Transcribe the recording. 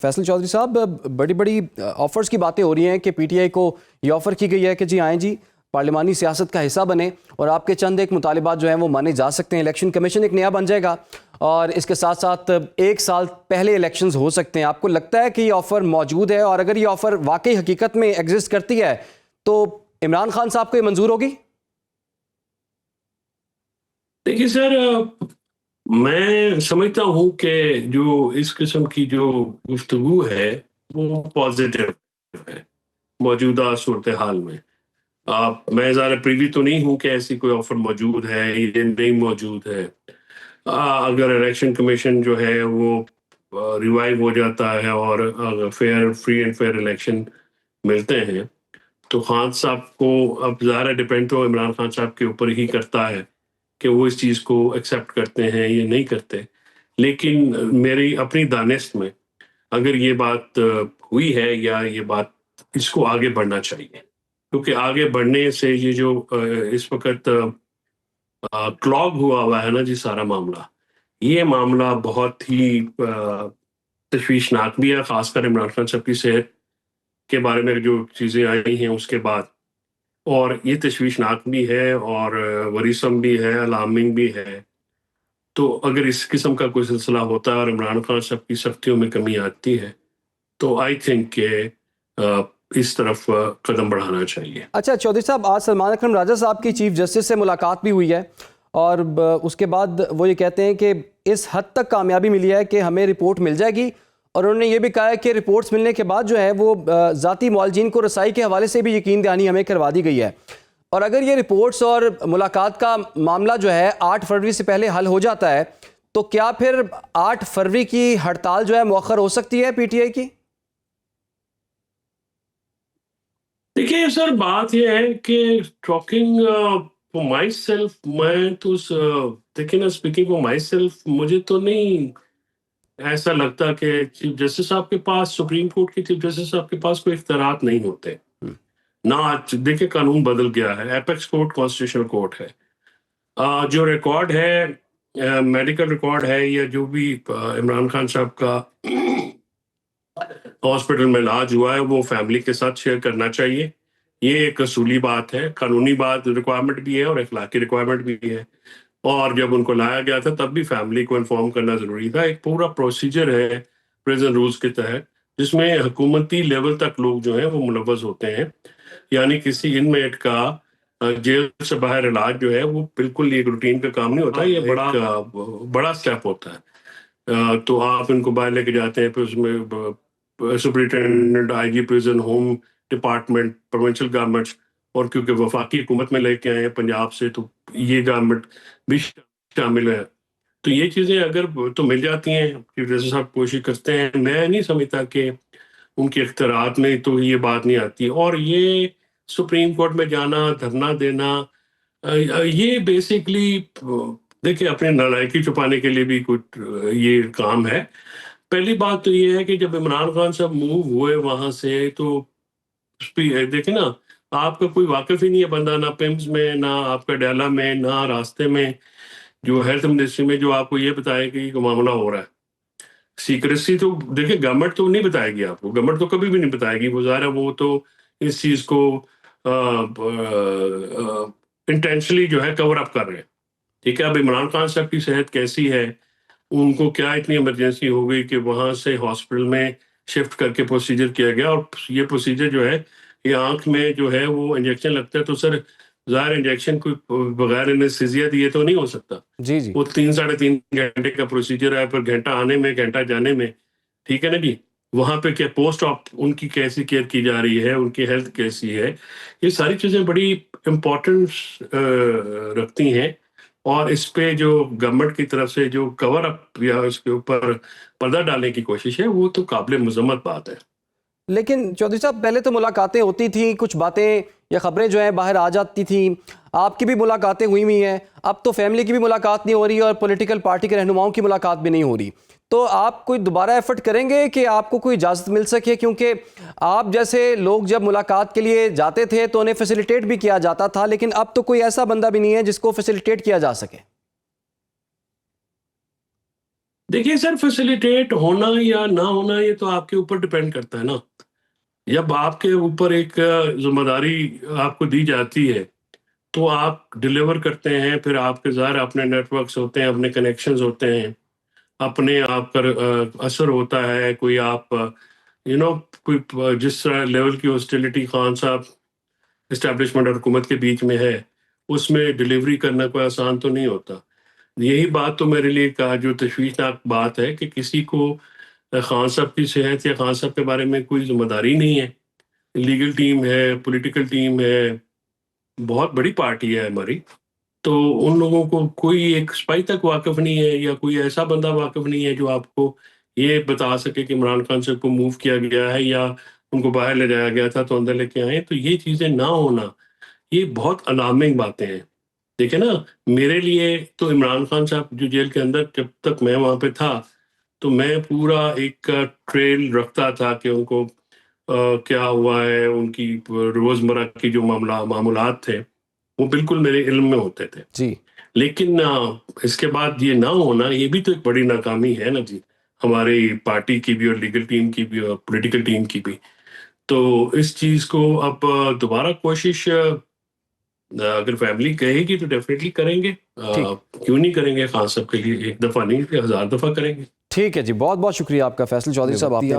फैसल चौधरी साहब, बड़ी बड़ी ऑफर्स की बातें हो रही हैं कि पीटीआई को ये ऑफ़र की गई है कि जी आएँ जी, पार्लिमानी सियासत का हिस्सा बने और आपके चंद एक मुतालिबात जो हैं वो माने जा सकते हैं। इलेक्शन कमीशन एक नया बन जाएगा और इसके साथ साथ 1 साल पहले इलेक्शंस हो सकते हैं। आपको लगता है कि ये ऑफ़र मौजूद है, और अगर ये ऑफ़र वाकई हकीकत में एग्जिस्ट करती है तो इमरान खान साहब को ये मंजूर होगी? देखिए सर, मैं समझता हूँ कि जो इस किस्म की जो गुफ्तगू है वो पॉजिटिव है मौजूदा सूरत हाल में। मैं ज़्यादा प्रीवी तो नहीं हूँ कि ऐसी कोई ऑफर मौजूद है या नहीं मौजूद है। अगर इलेक्शन कमीशन जो है वो रिवाइव हो जाता है और fair free and fair election मिलते हैं तो खान साहब को अब ज़्यादा डिपेंड तो इमरान खान साहब के ऊपर ही करता है कि वो इस चीज़ को एक्सेप्ट करते हैं या नहीं करते। लेकिन मेरी अपनी दानिश में अगर ये बात हुई है या ये बात, इसको आगे बढ़ना चाहिए, क्योंकि आगे बढ़ने से ये जो इस वक्त क्लॉग हुआ है ना जी सारा मामला, ये मामला बहुत ही तशवीशनाक भी है, खासकर इमरान खान साहब की सेहत के बारे में जो चीज़ें आई हैं उसके बाद। और ये तशवीशनाक भी है और वरीसम भी है, अलार्मिंग भी है। तो अगर इस किस्म का कोई सिलसिला होता है और इमरान खान साहब की सख्तियों में कमी आती है तो आई थिंक के इस तरफ कदम बढ़ाना चाहिए। अच्छा चौधरी साहब, आज सलमान अकरम राजा साहब की चीफ जस्टिस से मुलाकात भी हुई है और उसके बाद वो ये कहते हैं कि इस हद तक कामयाबी मिली है कि हमें रिपोर्ट मिल जाएगी, और उन्होंने ये भी कहा है कि रिपोर्ट्स मिलने के बाद जो है वो ज़ाती मौलजीन को रसाई के हवाले से भी यकीन दहानी हमें करवा दी गई है। और अगर ये रिपोर्ट्स और मुलाकात का मामला जो है 8 फरवरी से पहले हल हो जाता है तो क्या फिर 8 फरवरी की हड़ताल जो है मौखर हो सकती है पीटीआई की? देखिए सर, बात यह है कि टॉकिंग फॉर माई सेल्फ, मैं तो देखिए ना, स्पीकिंग फॉर माई सेल्फ, मुझे तो नहीं ऐसा लगता कि चीफ जस्टिस साहब के पास, सुप्रीम कोर्ट के चीफ जस्टिस साहब के पास कोई इख्तियारात नहीं होते ना। आज देखिए कानून बदल गया है, एपेक्स कोर्ट कॉन्स्टिट्यूशनल कोर्ट है। जो रिकॉर्ड है, मेडिकल रिकॉर्ड है या जो भी इमरान खान साहब का हॉस्पिटल में इलाज हुआ है वो फैमिली के साथ शेयर करना चाहिए। ये एक असूली बात है, कानूनी बात, रिक्वायरमेंट भी है और अखलाकी रिक्वायरमेंट भी है। और जब उनको लाया गया था तब भी फैमिली को इन्फॉर्म करना जरूरी था। एक पूरा प्रोसीजर है प्रिजन रूल्स के तहत जिसमें हुकूमती लेवल तक लोग जो हैं वो मुलव्वस होते हैं। यानी किसी इनमेट का जेल से बाहर इलाज जो है वो बिल्कुल एक रूटीन का काम नहीं होता, ये बड़ा स्टेप होता है। तो आप इनको बाहर लेके जाते हैं, फिर उसमें superintendent, IG prison, home department, provincial governments, और क्योंकि वफाकी हुकूमत में लेके आए हैं पंजाब से तो ये गवर्नमेंट भी शामिल है। तो ये चीज़ें अगर तो मिल जाती हैं, चीफ जस्टिस साहब कोशिश करते हैं। मैं नहीं समझता कि उनके इख्तियारात में तो ये बात नहीं आती। और ये सुप्रीम कोर्ट में जाना, धरना देना, ये बेसिकली देखिए अपने नालायकी छुपाने के लिए भी कुछ ये काम है। पहली बात तो ये है कि जब इमरान खान साहब मूव हुए वहां से तो देखिए ना, आपका कोई वाकिफ ही नहीं है बंदा, ना पिम्स में, ना आपका डाला में, ना रास्ते में जो हेल्थ मिनिस्ट्री में, जो आपको ये बताए कि ये मामला हो रहा है। सीक्रेसी तो देखिए गवर्नमेंट तो नहीं बताएगी आपको, गवर्नमेंट तो कभी भी नहीं बताएगी। वो ज़ाहिर है वो तो इस चीज को इंटेंशनली जो है कवर अप कर रहे हैं। ठीक है, अब इमरान खान साहब की सेहत कैसी है, उनको क्या इतनी इमरजेंसी हो गई कि वहां से हॉस्पिटल में शिफ्ट करके प्रोसीजर किया गया। और ये प्रोसीजर जो है, ये आंख में जो है वो इंजेक्शन लगता है तो सर ज़ाहिर इंजेक्शन कोई बगैर एनेस्थीसिया दिए तो नहीं हो सकता। जी जी। वो 3-3.5 घंटे का प्रोसीजर है, फिर घंटा आने में, घंटा जाने में। ठीक है ना जी, वहां पे क्या पोस्ट ऑप उनकी कैसी केयर की जा रही है, उनकी हेल्थ कैसी है, ये सारी चीजें बड़ी इम्पोर्टेंस रखती हैं। और इस पे जो गवर्नमेंट की तरफ से जो कवर अप या इसके ऊपर पर्दा डालने की कोशिश है वो तो काबिल मजम्मत बात है। लेकिन चौधरी साहब, पहले तो मुलाकातें होती थी, कुछ बातें या खबरें जो हैं बाहर आ जाती थी, आपकी भी मुलाकातें हुई हैं। अब तो फैमिली की भी मुलाकात नहीं हो रही और पॉलिटिकल पार्टी के रहनुमाओं की मुलाकात भी नहीं हो रही। तो आप कोई दोबारा एफर्ट करेंगे कि आपको कोई इजाज़त मिल सके? क्योंकि आप जैसे लोग जब मुलाकात के लिए जाते थे तो उन्हें फैसिलिटेट भी किया जाता था, लेकिन अब तो कोई ऐसा बंदा भी नहीं है जिसको फैसिलिटेट किया जा सके। देखिए सर, फैसिलिटेट होना या ना होना ये तो आपके ऊपर डिपेंड करता है ना। जब आपके ऊपर एक जिम्मेदारी आपको दी जाती है तो आप डिलीवर करते हैं, फिर आपके ज़ाहिर अपने नेटवर्क्स होते हैं, अपने कनेक्शंस होते हैं, अपने आप पर असर होता है। कोई आप कोई जिस लेवल की हॉस्टिलिटी खान साहब इस्टेब्लिशमेंट और हुकूमत के बीच में है, उसमें डिलीवरी करना कोई आसान तो नहीं होता। यही बात तो मेरे लिए का जो तशवीशनाक बात है कि किसी को खान साहब की सेहत या खान साहब के बारे में कोई ज़िम्मेदारी नहीं है। लीगल टीम है, पॉलिटिकल टीम है, बहुत बड़ी पार्टी है हमारी। तो उन लोगों को कोई एक सिपाही तक वाकिफ़ नहीं है या कोई ऐसा बंदा वाकिफ़ नहीं है जो आपको ये बता सके कि इमरान खान साहब को मूव किया गया है या उनको बाहर ले जाया गया था तो अंदर लेके आए। तो ये चीज़ें ना होना, ये बहुत अलार्मिंग बातें हैं। देखिए ना, मेरे लिए तो इमरान खान साहब जो जेल के अंदर जब तक मैं वहाँ पे था, तो मैं पूरा एक ट्रेल रखता था कि उनको क्या हुआ है, उनकी रोज़मर्रा की जो मामूलात थे, वो बिल्कुल मेरे इल्म में होते थे। जी। लेकिन इसके बाद ये ना होना, ये भी तो एक बड़ी नाकामी है ना जी, हमारी पार्टी की भी और लीगल टीम की भी और पॉलिटिकल टीम की भी। तो इस चीज़ को अब दोबारा कोशिश अगर फैमिली कहेगी तो डेफिनेटली करेंगे। ठीक। क्यों नहीं करेंगे? खान साहब के लिए एक दफ़ा नहीं, 1000 दफ़ा करेंगे। ठीक है जी, बहुत बहुत शुक्रिया आपका फैसल चौधरी साहब। आपने